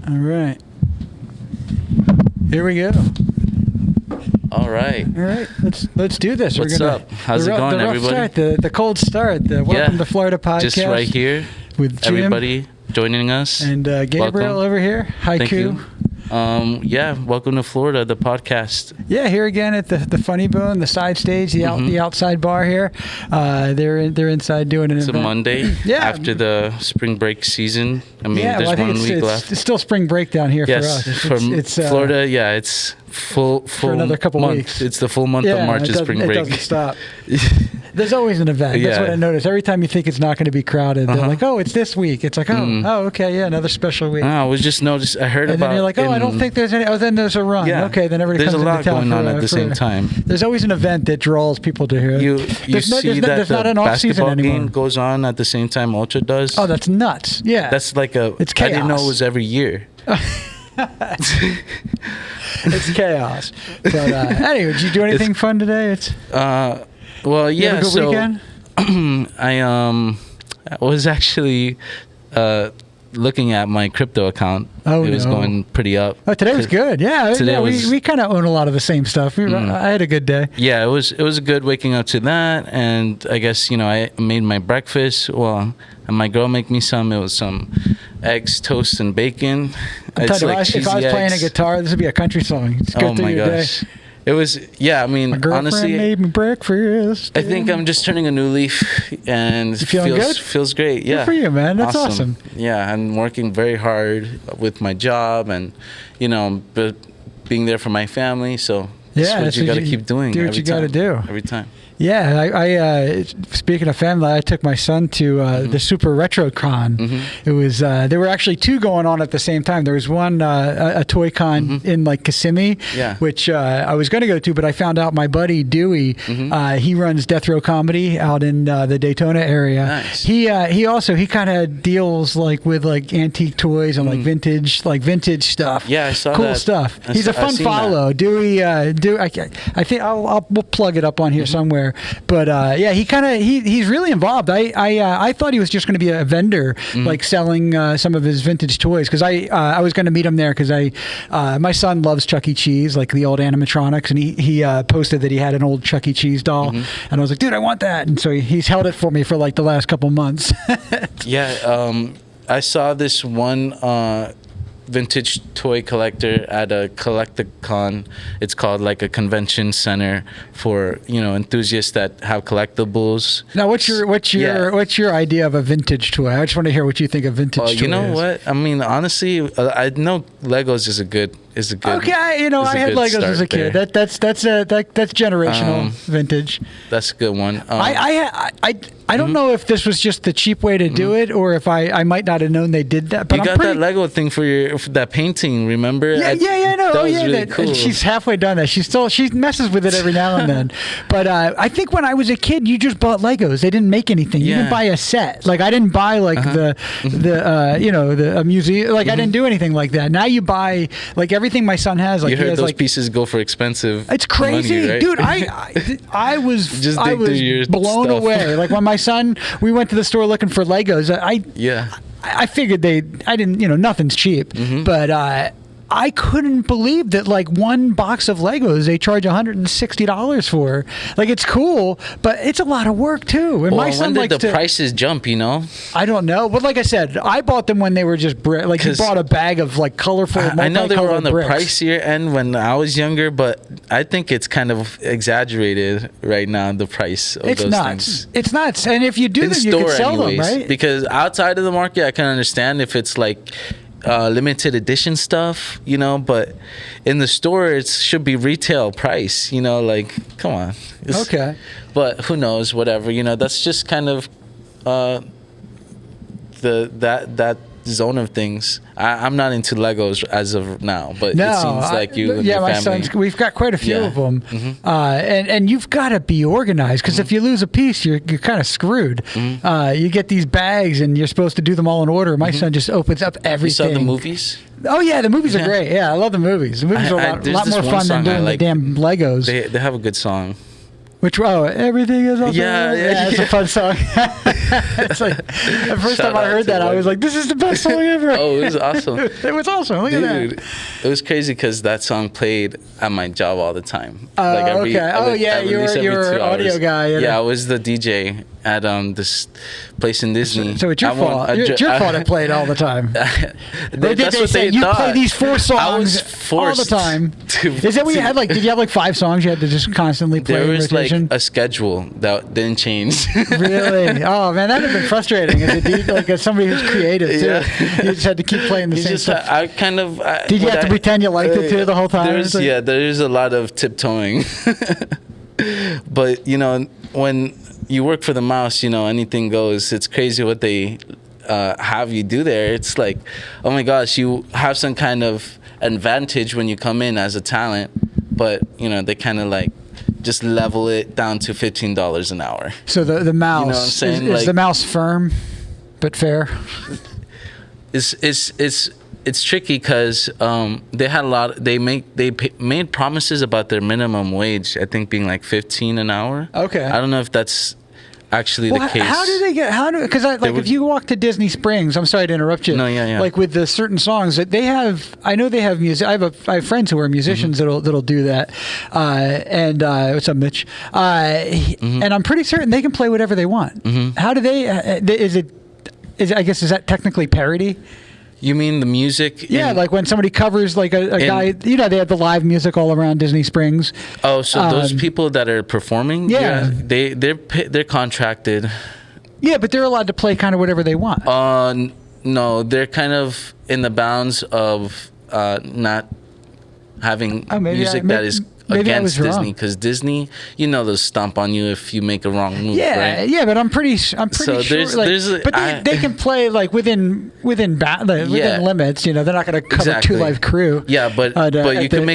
All right. Here we go. All right. All right. Let's do this. What's up? How's it going, everybody? The cold start. The Welcome to Florida podcast. Just right here with Jim, everybody joining us. And Gabriel welcome. over here. Haiku. Thank you. Welcome to Florida, the podcast. Yeah, here again at the Funny Bone, the side stage, the outside bar here. They're inside doing an event. It's a Monday after the spring break season. I mean, there's I think 1 week left. It's still spring break down here for us. It's Florida. It's full for another couple month. Weeks. It's the full month of March is spring break. It doesn't stop. There's always an event. That's what I noticed. Every time you think it's not going to be crowded, they're like, "Oh, it's this week." It's like, "Oh, okay, yeah, another special week." I was just noticed. I heard and about. And then you're like, "Oh, I don't think there's any." Oh, then there's a run. Yeah. Okay, then everybody comes into town. There's a lot going on at the same time. There's always an event that draws people to here. You see that the basketball game goes on at the same time Ultra does. Oh, that's nuts. Yeah, that's like it's chaos. I didn't know it was every year. It's chaos. But anyway, did you do anything fun today? Well, yeah. You have a good weekend? I was actually looking at my crypto account. It was going pretty up. Oh, today was good. Yeah, we kind of own a lot of the same stuff. I had a good day. Yeah, it was a good waking up to that, and I guess I made my breakfast. Well, and my girl made me some. It was some eggs, toast, and bacon. If I was playing a guitar, this would be a country song. It's good through your day. It was, I mean, my girlfriend honestly, made me breakfast. I think I'm just turning a new leaf, and it feels great. Yeah, good for you, man. That's awesome. Yeah, I'm working very hard with my job, and but being there for my family. So that's what you got to keep doing. Do what you got to do every time. Yeah, I speaking of family, I took my son to the Super Retro Con. It was there were actually two going on at the same time. There was one a toy con in like Kissimmee, which I was going to go to, but I found out my buddy Dewey, he runs Death Row Comedy out in the Daytona area. Nice. He kind of deals like with like antique toys and like vintage stuff. Yeah, I saw cool that. stuff. He's a fun follow. That. Dewey, I think we'll plug it up on here somewhere. But he's really involved. I thought he was just going to be a vendor, like selling some of his vintage toys, because I was going to meet him there because my son loves Chuck E. Cheese, like the old animatronics, and he posted that he had an old Chuck E. Cheese doll, and I was like, dude, I want that, and so he's held it for me for like the last couple months. I saw this one vintage toy collector at a Collecticon. It's called like a convention center for enthusiasts that have collectibles. Now, what's your idea of a vintage toy? I just want to hear what you think of vintage toys. You know what? I mean, honestly, I know Legos is a good. Okay, I had Legos as a kid. That's generational vintage. That's a good one. I don't know if this was just the cheap way to do it, or if I might not have known they did that. But you got that Lego thing for that painting, remember? I know. That was really cool. She's halfway done that. She messes with it every now and then. But I think when I was a kid, you just bought Legos. They didn't make anything. You didn't buy a set. Like I didn't buy like the museum. Like I didn't do anything like that. Now you buy like everything my son has. Like you heard he has, those like, pieces go for expensive. It's crazy, money, right? dude. I was blown away. Like when my son, we went to the store looking for Legos. I figured I didn't, nothing's cheap, but I couldn't believe that like one box of Legos they charge $160 for. Like it's cool, but it's a lot of work too. And my son when did the prices jump? I don't know, but like I said, I bought them when they were just like you bought a bag of like colorful. I know they were on the bricks. pricier end when I was younger, but I think it's kind of exaggerated right now. The price of those things. It's nuts. And if you do them, you can sell them, right? Because outside of the market, I can understand if it's like limited edition stuff, but in the store it should be retail price, like come on. Okay. But who knows, whatever, that's just kind of that zone of things. I'm not into Legos as of now, but it seems like you and your my family. son's, we've got quite a few of them. And you've got to be organized, because if you lose a piece, you're kind of screwed. You get these bags and you're supposed to do them all in order. My son just opens up everything. You saw the movies? Oh yeah, the movies are great. Yeah, I love the movies. The movies are a lot more fun than doing the damn Legos. They have a good song. Which everything is awesome. Yeah, it's a fun song. It's like the first time I heard that, I was like, "This is the best song ever." Oh, it was awesome. It was awesome. Look at that. It was crazy because that song played at my job all the time. Okay. You were an audio guy. Yeah, I was the DJ at this place in Disney. So it's your fault. It's your fault it played all the time. That's what they you thought. play these 4 songs I was forced all the time. Is that what you had? Like, did you have like 5 songs you had to just constantly play? There was in rotation? like a schedule that didn't change. Really? Oh man, that would have been frustrating as somebody who's creative too. Yeah. You just had to keep playing the same stuff. I kind of. Did you have to pretend you liked it too the whole time? There's a lot of tiptoeing. But when you work for the mouse, anything goes. It's crazy what they have you do there. It's like, oh my gosh, you have some kind of advantage when you come in as a talent, but they kind of like just level it down to $15 an hour. So the mouse, you know what I'm saying? Is the mouse firm but fair? It's tricky because they had they made promises about their minimum wage, I think being like 15 an hour. Okay. I don't know if that's actually the case. How do they get? Because if you walk to Disney Springs, I'm sorry to interrupt you. No, yeah. Like with the certain songs that they have, I know they have music. I have friends who are musicians that'll do that. What's up, Mitch? And I'm pretty certain they can play whatever they want. How do they? Is is that technically parody? You mean the music? Yeah, like when somebody covers like a guy, they have the live music all around Disney Springs. Oh, so those people that are performing, they're contracted. Yeah, but they're allowed to play kind of whatever they want. No, they're kind of in the bounds of not having music that is against Disney, because Disney, they'll stomp on you if you make a wrong move. Right? Yeah, but I'm pretty sure. They can play like within limits. They're not going to cover Two Live Crew. Yeah, but you can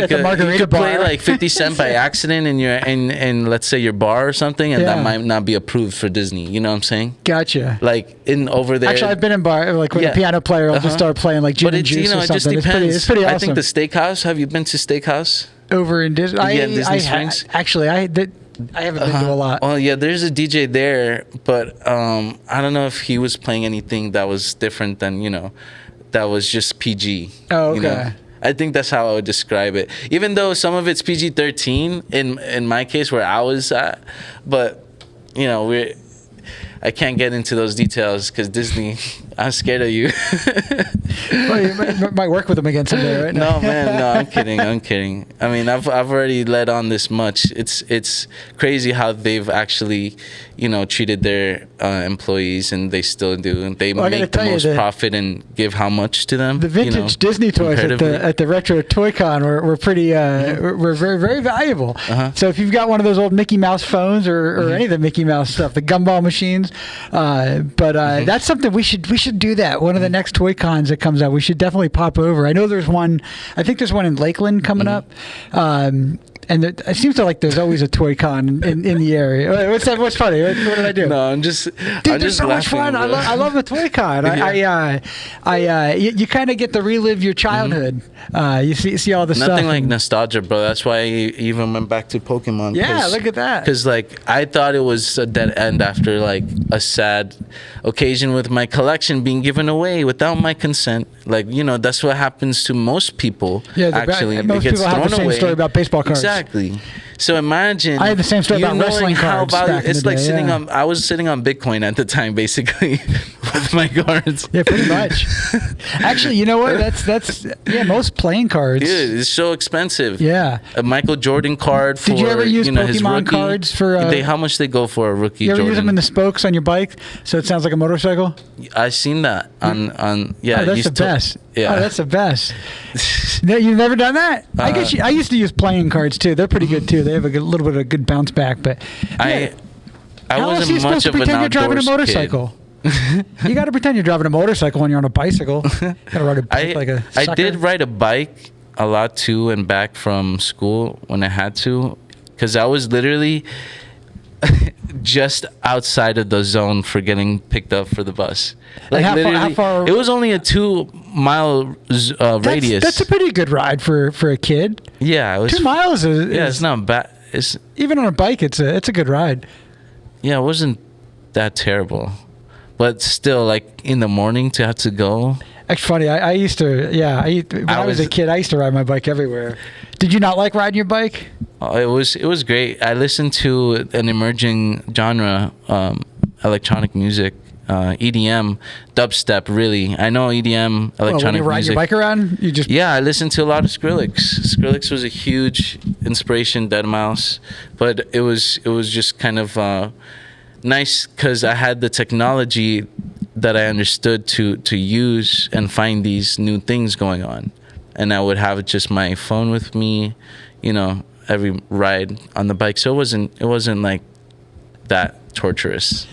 play like 50 Cent by accident in let's say your bar or something, and that might not be approved for Disney. You know what I'm saying? Gotcha. Like over there. Actually, I've been in bar like with a piano player. I'll just start playing like gin and juice or something. It just depends. It's pretty awesome. I think the Steakhouse. Have you been to Steakhouse? Over in Disney, Disney Springs. I haven't been to a lot. Well, yeah, there's a DJ there, but I don't know if he was playing anything that was different than that was just PG. Oh, okay. I think that's how I would describe it. Even though some of it's PG-13 in my case where I was at, but I can't get into those details because Disney, I'm scared of you. Well, you might work with them again someday, right? No, man. No, I'm kidding. I mean, I've already let on this much. It's crazy how they've actually, treated their employees, and they still do. And they make the most profit and give how much to them? The vintage Disney toys at the Retro Toy Con were pretty, were very, very valuable. So if you've got one of those old Mickey Mouse phones or any of the Mickey Mouse stuff, the gumball machines, that's something we should do that. One of the next Toy Cons that comes out, we should definitely pop over. I know there's one. I think there's one in Lakeland coming up. And it seems like there's always a Toy Con in the area. What's funny? What did I do? No, I'm just. Dude, there's so much fun. I love the Toy Con. You kind of get to relive your childhood. You see all the stuff. Nothing like nostalgia, bro. That's why I even went back to Pokemon. Yeah, look at that. Because I thought it was a dead end after like a sad occasion with my collection being given away without my consent. That's what happens to most people. Yeah, actually, most people have the same story about baseball cards. Exactly. So imagine. I had the same story about wrestling cards. It's like sitting on. I was sitting on Bitcoin at the time, basically, with my cards. Yeah, pretty much. Actually, you know what? That's most playing cards. Dude, it's so expensive. Yeah. A Michael Jordan card for. Did you ever use Pokemon cards for? How much they go for a rookie? You ever Jordan? use them in the spokes on your bike, so it sounds like a motorcycle? I've seen that on. Yeah, oh, that's the best. Yeah. Oh, that's the best. No, you've never done that? I guess I used to use playing cards too. They're pretty good too. They have a little bit of a good bounce back. But I wasn't much of an outdoors kid. How else are you supposed to pretend you're driving a motorcycle? You got to pretend you're driving a motorcycle when you're on a bicycle. Got to ride a bike like a sucker. I did ride a bike a lot to and back from school when I had to, because I was literally just outside of the zone for getting picked up for the bus. Like how far? It was only a 2-mile radius. That's a pretty good ride for a kid. Yeah, it was 2 miles. It's not bad. it's Even on a bike, it's a good ride. yeah, it wasn't that terrible, but still, like in the morning to have to go. It's funny. I used to, when I was a kid, I used to ride my bike everywhere. Did you not like riding your bike? It was great. I listened to an emerging genre, electronic music, EDM, dubstep. Really, I know EDM, electronic when you ride music. your bike around, you just I listened to a lot of Skrillex. Skrillex was a huge inspiration, Deadmau5, but it was just kind of nice because I had the technology that I understood to use and find these new things going on, and I would have just my phone with me, every ride on the bike. So it wasn't like that torturous,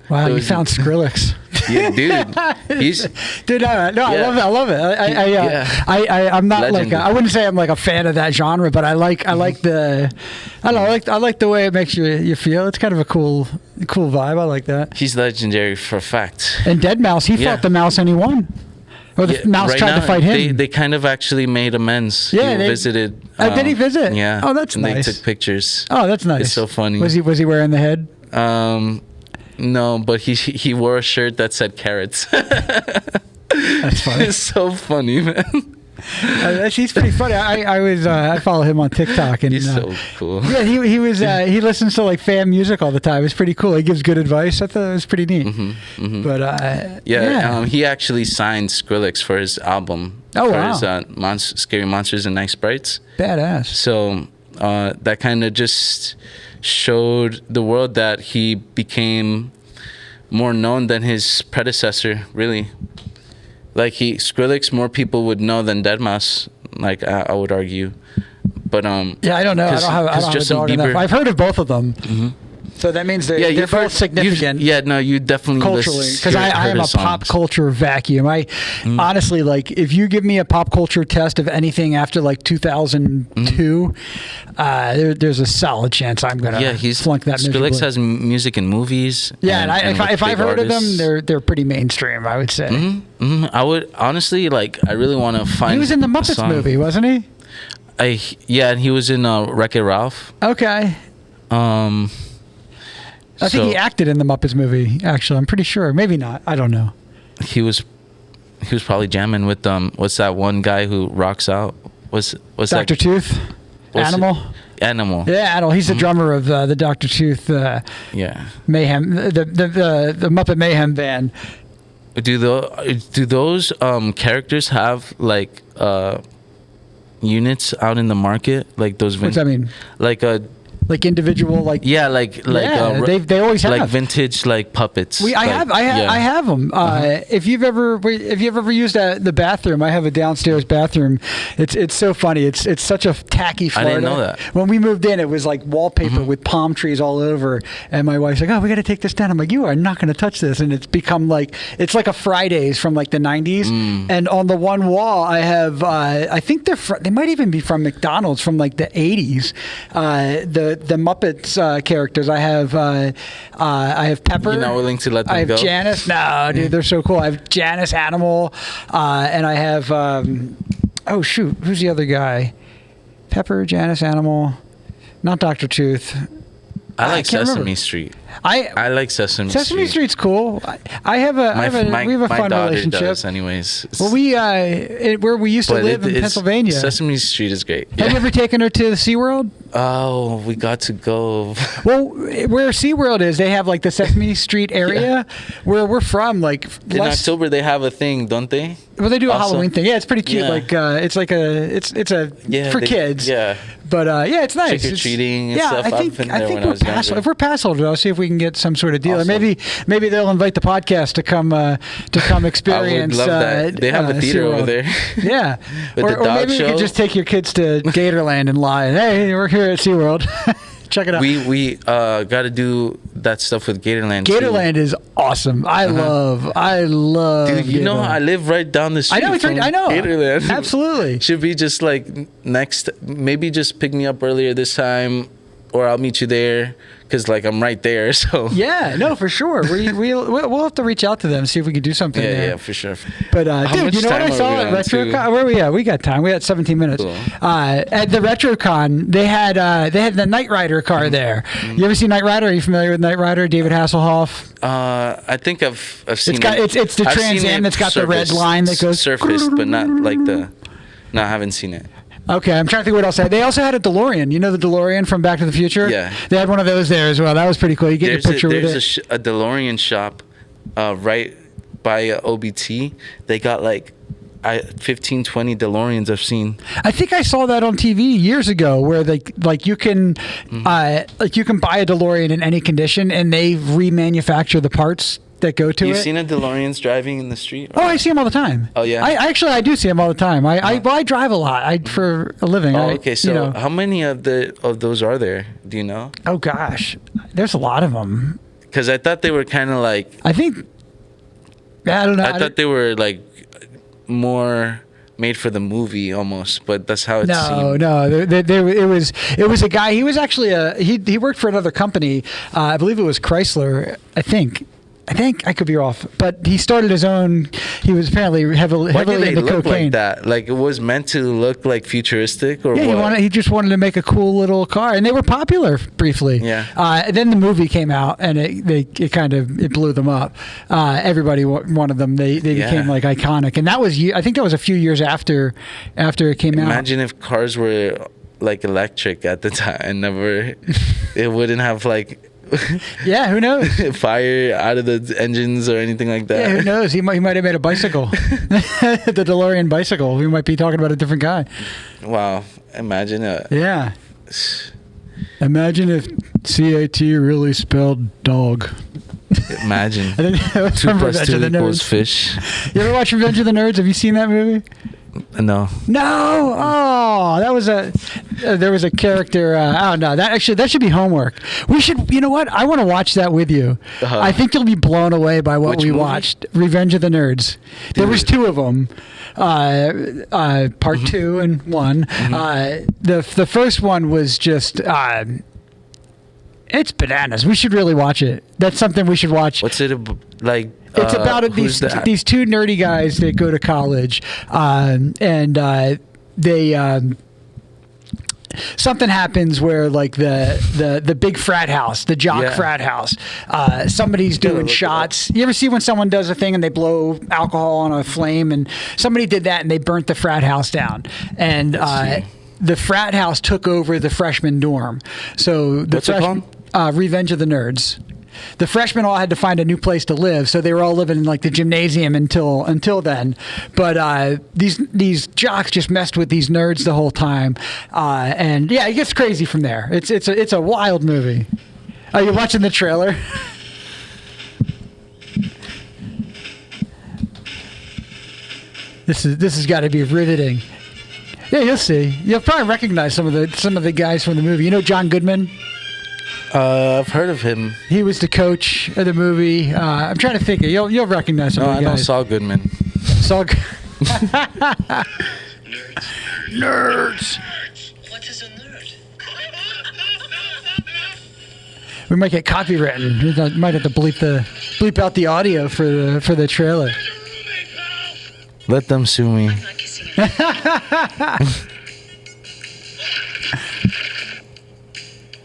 Wow, you found Skrillex. Yeah, dude. Dude, I love it. I'm not Legend. I wouldn't say I'm like a fan of that genre, but I like the way it makes you feel. It's kind of a cool vibe. I like that. He's legendary for a fact. And Deadmau5, he fought the mouse and he won. Or the mouse right tried now, to fight him. They kind of actually made amends. Yeah, he visited. did he visit? Yeah. Oh, that's and nice. They took pictures. Oh, that's nice. It's so funny. Was he wearing the head? No, but he wore a shirt that said carrots. That's funny. It's so funny, man. He's pretty funny. I follow him on TikTok, and He's so cool. Yeah, he listens to like fan music all the time. It's pretty cool. He gives good advice. I thought it was pretty neat. But he actually signed Skrillex for his album. Oh, for wow. his Scary Monsters and Nice Sprites. Badass. So that kind of just showed the world that he became more known than his predecessor, really. Like Skrillex, more people would know than Deadmau5, like I would argue. But yeah, I don't know. I don't have a dog in that. I've heard of both of them. Mm-hmm. So that means they're both significant. You definitely culturally, because I am a pop culture vacuum. Honestly, like, if you give me a pop culture test of anything after like 2002, there's a solid chance I'm gonna flunk that. Skrillex has music in movies. Yeah, and if I've heard of them, they're pretty mainstream, I would say. I would honestly I really want to find. He was in the Muppets movie, wasn't he? And he was in Wreck-It Ralph. Okay. I think he acted in the Muppets movie. Actually, I'm pretty sure. Maybe not. I don't know. He was probably jamming with what's that one guy who rocks out? What's Dr. Tooth? Animal? Animal. Yeah, Animal. He's the drummer of the Dr. Tooth Mayhem, the Muppet Mayhem band. Do those characters have like units out in the market, like those? What's that mean? Like individual, like they always have like vintage like puppets. I have them. If you've ever used the bathroom, I have a downstairs bathroom. It's so funny. It's such a tacky Florida. I didn't know that. When we moved in, it was like wallpaper with palm trees all over, and my wife's like, "Oh, we got to take this down." I'm like, "You are not going to touch this," and it's become like a Fridays from like the '90s. And on the one wall, I have I think they might even be from McDonald's from like the '80s. The Muppets characters. I have Pepper. You're not willing to let them go? I have Janice. No, dude, they're so cool. I have Janice, Animal, and I have oh shoot, who's the other guy? Pepper, Janice, Animal, not Dr. Tooth. I like Sesame Street. I like Sesame Street. Sesame Street's cool. we have a fun relationship. Does anyways. Well, where we used to live in Pennsylvania. Sesame Street is great. Have you ever taken her to SeaWorld? Oh, we got to go. Well, where SeaWorld is, they have like the Sesame Street area where we're from. Like in October, they have a thing, don't they? Well, they do a Halloween thing. Yeah, it's pretty cute. Yeah. Like it's for kids. Yeah. But it's nice. Trick or treating and stuff. I think we're pass. If we're pass holders, I'll see if we can get some sort of deal. Awesome. Or maybe they'll invite the podcast to come experience. I would love that. They have a theater SeaWorld. over there. Yeah. With the dog maybe show. you could just take your kids to Gatorland and lie. Hey, we're here at SeaWorld. Check it out. We got to do that stuff with Gatorland. Gatorland is awesome. I love. Dude, you know, I live right down the street. I know. It's right. I know. Gatorland. Absolutely. Should be just like next. Maybe just pick me up earlier this time, or I'll meet you there because like I'm right there. So Yeah, no, for sure. We'll have to reach out to them, see if we can do something there. yeah, for sure. But How dude, much you know what time I are saw we at on RetroCon? to? Where we at? We got time. We got 17 minutes. Cool. At the RetroCon, they had the Knight Rider car there. You ever see Knight Rider? Are you familiar with Knight Rider? David Hasselhoff. I think I've seen It's the I've Trans seen Am it that's got the red line that goes surfaced, but not like the. No, I haven't seen it. Okay, I'm trying to think what else. They also had a DeLorean. You know the DeLorean from Back to the Future? Yeah. They had one of those there as well. That was pretty cool. You get your picture with it. There's a DeLorean shop right by OBT. They got like 15, 20 DeLoreans I've seen. I think I saw that on TV years ago, where you can buy a DeLorean in any condition, and they remanufacture the parts that go to it. You've seen a DeLoreans driving in the street? Oh, I see them all the time. Oh, yeah? I do see them all the time. I drive a lot for a living. Oh, okay. So you know. how many of those are there? Do you know? Oh gosh, there's a lot of them. Because I thought they were kind of like. I think. I don't know. I thought they were like more made for the movie almost, but that's how it seemed. No. It was a guy. He was actually he worked for another company. I believe it was Chrysler. I think I could be off, but he started his own. He was apparently heavily Why did they into look cocaine. like that? Like it was meant to look like futuristic, or Yeah, what? he just wanted to make a cool little car, and they were popular briefly. Yeah. Then the movie came out, and it kind of blew them up. Everybody wanted them. They became like iconic, and I think that was a few years after it came out. Imagine if cars were like electric at the time, and it wouldn't have like. Yeah, who knows? Fire out of the engines or anything like that. Yeah, who knows? He might have made a bicycle, the DeLorean bicycle. We might be talking about a different guy. Wow! Imagine it. Yeah. Imagine if CAT really spelled dog. Imagine. I think that was 2 from plus Revenge 2 of the equals Nerds. fish. You ever watch Revenge of the Nerds? Have you seen that movie? No. No. Oh, that was there was a character. Oh no, that should be homework. We should. You know what? I want to watch that with you. Uh-huh. I think you'll be blown away by what Which we movie? watched. Revenge of the Nerds. There was 2 of them. Part 2 and 1. The first one was just. It's bananas. We should really watch it. That's something we should watch. What's it like? It's about who's that? these 2 nerdy guys that go to college, and they something happens where like the big frat house, the jock frat house, somebody's doing shots. You ever see when someone does a thing and they blow alcohol on a flame? And somebody did that and they burnt the frat house down. And the frat house took over the freshman dorm. So the What's it called? Revenge of the Nerds. The freshmen all had to find a new place to live, so they were all living in like the gymnasium until then. But these jocks just messed with these nerds the whole time, and yeah, it gets crazy from there. It's a wild movie. Are you watching the trailer? This has got to be riveting. Yeah, you'll see. You'll probably recognize some of the guys from the movie. You know John Goodman? I've heard of him. He was the coach of the movie. I'm trying to think. You'll recognize some No, of I the know guys. Saul Goodman. Saul. Nerds. What is a nerd? We might get copywritten. We might have to bleep out the audio for the trailer. Let them sue me. I'm not kissing anyone.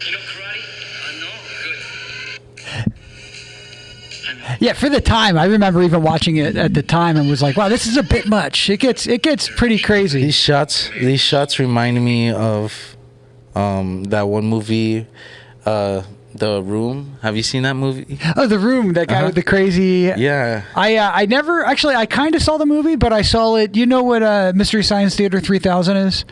You know karate? No, good. Yeah, for the time, I remember even watching it at the time and was like, "Wow, this is a bit much." It gets pretty crazy. These shots remind me of that one movie, The Room. Have you seen that movie? Oh, The Room, that guy with the crazy. Yeah. I never actually. I kind of saw the movie, but I saw it. You know what Mystery Science Theater 3000 is?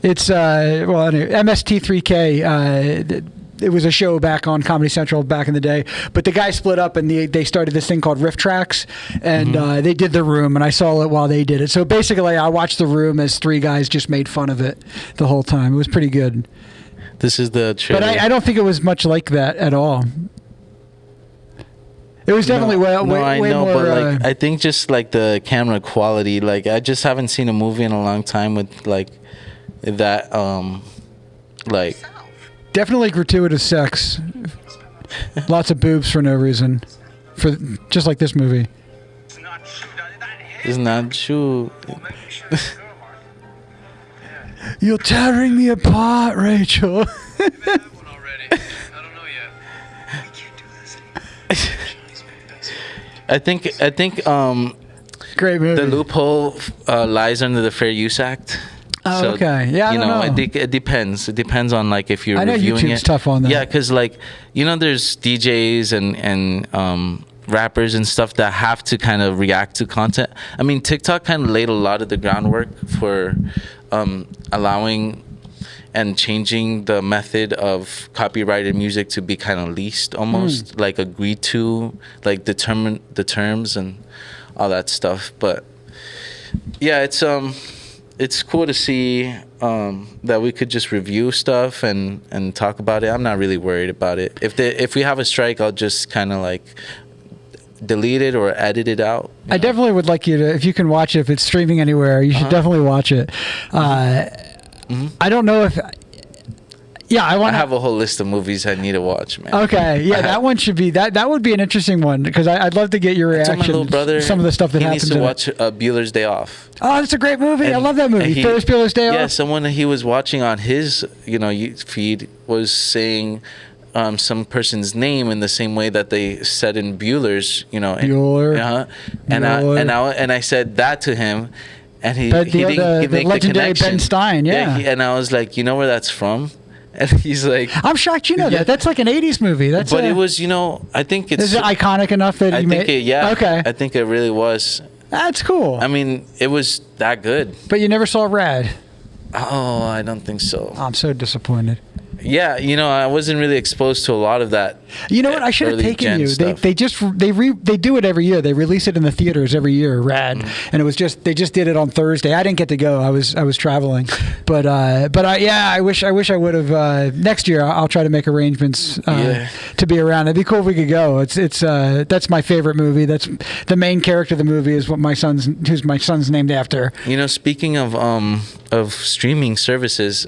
It's anyway, MST3K. It was a show back on Comedy Central back in the day, but the guys split up and they started this thing called Riff Tracks, and they did The Room, and I saw it while they did it. So basically, I watched The Room as 3 guys just made fun of it the whole time. It was pretty good. This is the trailer. But I don't think it was much like that at all. It was definitely way more. But like, I think just like the camera quality. Like I just haven't seen a movie in a long time with like that. Like Definitely gratuitous sex. Lots of boobs for no reason. For just like this movie. It's not true. That It's not true. Well, maybe you should have a girl, Mark. Yeah. You're tearing me apart, Rachel. Maybe I have one already. I don't know yet. We can't do this anymore. I think Great movie. the loophole lies under the Fair Use Act. Oh, okay. Yeah, I you don't know. it depends. It depends on like if you're I know reviewing YouTube's it. tough on that. Yeah, because like there's DJs and rappers and stuff that have to kind of react to content. I mean, TikTok kind of laid a lot of the groundwork for allowing and changing the method of copyrighted music to be kind of leased, almost like agreed to, like determine the terms and all that stuff. But yeah, it's cool to see that we could just review stuff and talk about it. I'm not really worried about it. If we have a strike, I'll just kind of like delete it or edit it out. I definitely would like you to, if you can watch it, if it's streaming anywhere, you should definitely watch it. I don't know if. Yeah, I want I to have a whole list of movies I need to watch, man. Okay, yeah, that one should be that would be an interesting one because I'd love to get your So reaction. my little brother, some of the stuff that he happens needs to in watch it. Bueller's Day Off. Oh, that's a great movie. I And- love that movie. and Ferris Bueller's Day Yeah, Off. someone that he was watching on his feed was saying some person's name in the same way that they said in Bueller's. And, Bueller. and I said that to him, and he But didn't the make legendary the connection. Ben Stein, yeah. and I was like, you know where that's from? And he's like, I'm shocked you know Yeah. that. That's like an '80s movie. That's but it was, I think it's. Is it iconic enough that I you think made? it, yeah. Okay, I think it really was. that's cool. I mean, it was that good. But you never saw Rad. Oh, I don't think so. I'm so disappointed. Yeah, I wasn't really exposed to a lot of that. You know what? I should have early taken gen you. stuff. They do it every year. They release it in the theaters every year. Rad, and it was they just did it on Thursday. I didn't get to go. I was traveling, but I wish I would have. Next year I'll try to make arrangements to be around. It'd be cool if we could go. It's that's my favorite movie. That's the main character of the movie is who's my son's named after. Speaking of streaming services,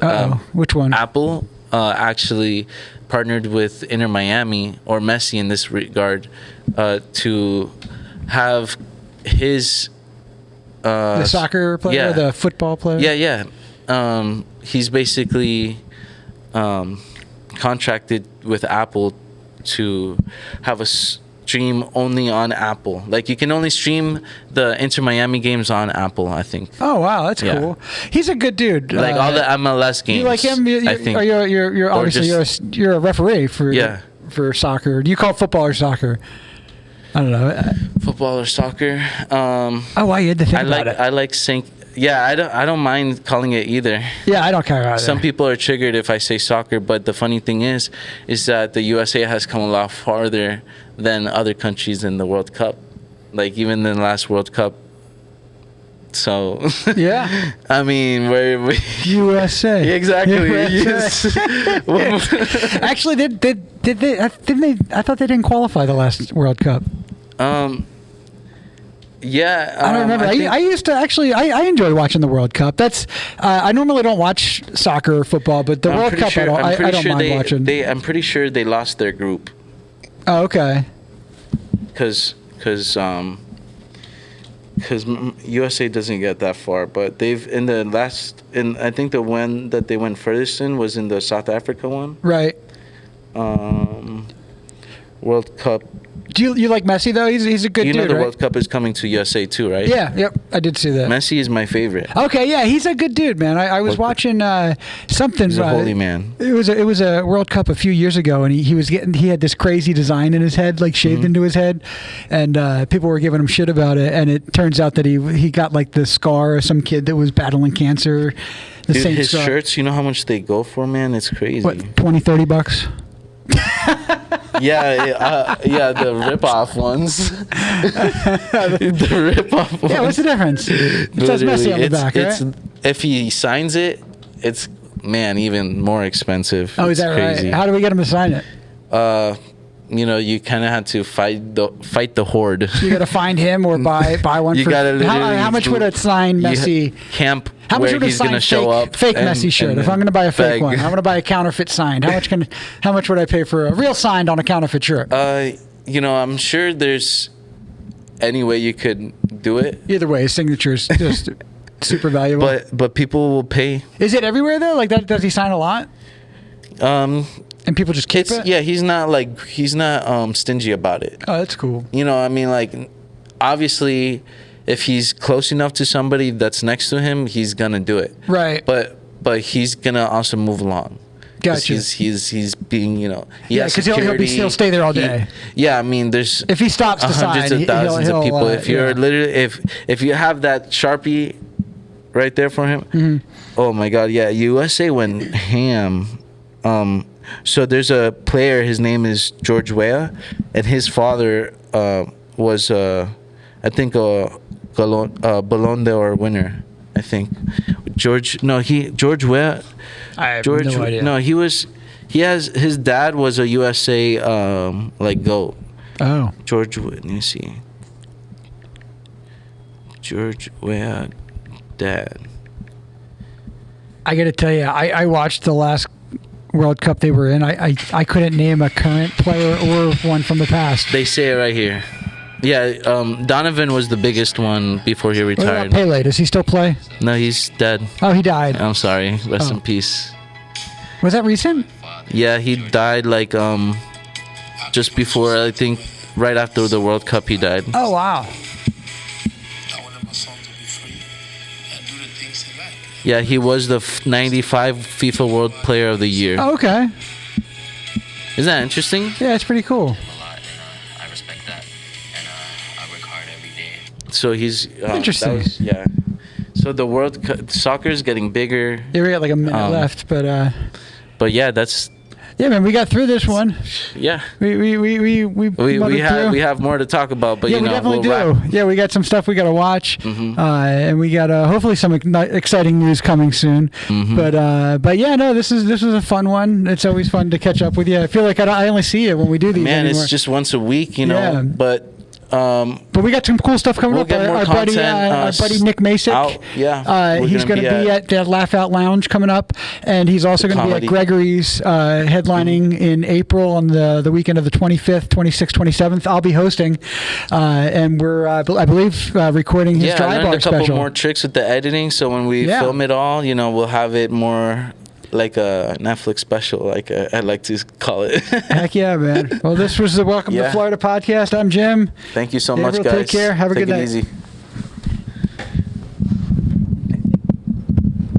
Which one? Apple actually partnered with Inter Miami or Messi in this regard to have his The soccer player, yeah. or the football player? Yeah. He's basically contracted with Apple to have a stream only on Apple. Like you can only stream the Inter Miami games on Apple, I think. Oh wow, that's Yeah. cool. He's a good dude. Like all the MLS games. You like him? I think. Or you're Or obviously just- you're a referee for Yeah. for soccer. Do you call it football or soccer? I don't know. Football or soccer. Oh, wow, you had to think about it. I like sync. Yeah, I don't mind calling it either. Yeah, I don't care either. Some people are triggered if I say soccer, but the funny thing is that the USA has come a lot farther than other countries in the World Cup. Like even in the last World Cup. So Yeah. I mean, where USA. exactly. USA. Yes. Actually, didn't they? I thought they didn't qualify the last World Cup. Yeah. I don't remember. think- I used to actually. I enjoy watching the World Cup. That's. I normally don't watch soccer or football, but the I'm World pretty Cup sure- I don't mind they, watching. I'm pretty sure they lost their group. Oh, okay. Because USA doesn't get that far, but they've I think the one that they went furthest in was in the South Africa one. Right. World Cup. Do you like Messi though? He's a good You dude, know the right? World Cup is coming to USA too, right? Yeah. Yep. I did see that. Messi is my favorite. Okay, yeah, he's a good dude, man. I was watching something. He's a holy man. It was a World Cup a few years ago, and he had this crazy design in his head, like shaved into his head, and people were giving him shit about it. And it turns out that he got like the scar of some kid that was battling cancer. The Dude, same his scar. shirts, you know how much they go for, man? It's crazy. What, $20-$30? Yeah, the rip-off ones. The rip-off ones. Yeah, what's the difference? It says Messi on the back, right? If he signs it, it's, man, even more expensive. Oh, is It's that crazy. right? How do we get him to sign it? you kind of had to fight the horde. You got to find him or buy one. You for gotta literally how much would a signed Messi? Camp How much where would a he's gonna signed show up. fake Messi shirt? and If I'm going to buy a fake beg. one, I'm going to buy a counterfeit signed. How much would I pay for a real signed on a counterfeit shirt? I'm sure there's any way you could do it. Either way, his signature is just super valuable. But people will pay. Is it everywhere though? Like that? Does he sign a lot? And people just keep it? Yeah, he's not stingy about it. Oh, that's cool. Obviously, if he's close enough to somebody that's next to him, he's gonna do it. Right. But he's gonna also move along. Gotcha. He's being, he has because security. he'll stay there all day. There's If he stops to hundreds sign, of thousands of people. If you're yeah. literally if you have that Sharpie right there for him, oh my God, yeah, USA went ham. So there's a player. His name is George Weah, and his father was I think a Ballon d'Or winner. I think George Weah. I have no idea. No, his dad was a USA GOAT. Oh. Let me see. George Weah dad. I got to tell you, I watched the last World Cup they were in. I couldn't name a current player or one from the past. They say it right here. Yeah, Donovan was the biggest one before he What retired. about Pele? Does he still play? No, he's dead. Oh, he died. I'm sorry. Rest Oh. in peace. Was that recent? Yeah, he died just before, I think, right after the World Cup he died. Oh, wow. I wanted my son to be free and do the things he liked. Yeah, he was the 95 FIFA World Player of the Year. Oh, okay. Isn't that interesting? Yeah, it's pretty cool. A lot, and I respect that, and I work hard every day. So he's Interesting. Yeah. So the World Cup, soccer is getting bigger. Yeah, we got like a minute left, but But yeah, that's yeah, man, we got through this one. yeah. We muddled We through. have more to talk about, but Yeah, we definitely do. wrap. Yeah, we got some stuff we got to watch, and we got hopefully some exciting news coming soon. But yeah, no, this was a fun one. It's always fun to catch up with you. I feel like I only see you when we do these. Man, anymore. it's just once a week, Yeah. But we got some cool stuff coming We'll up. get more Our buddy Nick Masick, out, yeah. he's We're going to gonna be at Laugh Out Lounge coming up, and he's also going to be at comedy. Gregory's headlining in April on the weekend of the 25th, 26th, 27th. I'll be hosting, and we're I believe recording his I dry learned bar a couple special. more tricks with the editing, so when we Yeah. film it all, we'll have it more like a Netflix special, like I like to call it. Heck yeah, man. Well, this was the Welcome to Yeah. Florida podcast. I'm Jim. Thank you so Gabriel, much, guys. take care. Have a Take good it night. easy.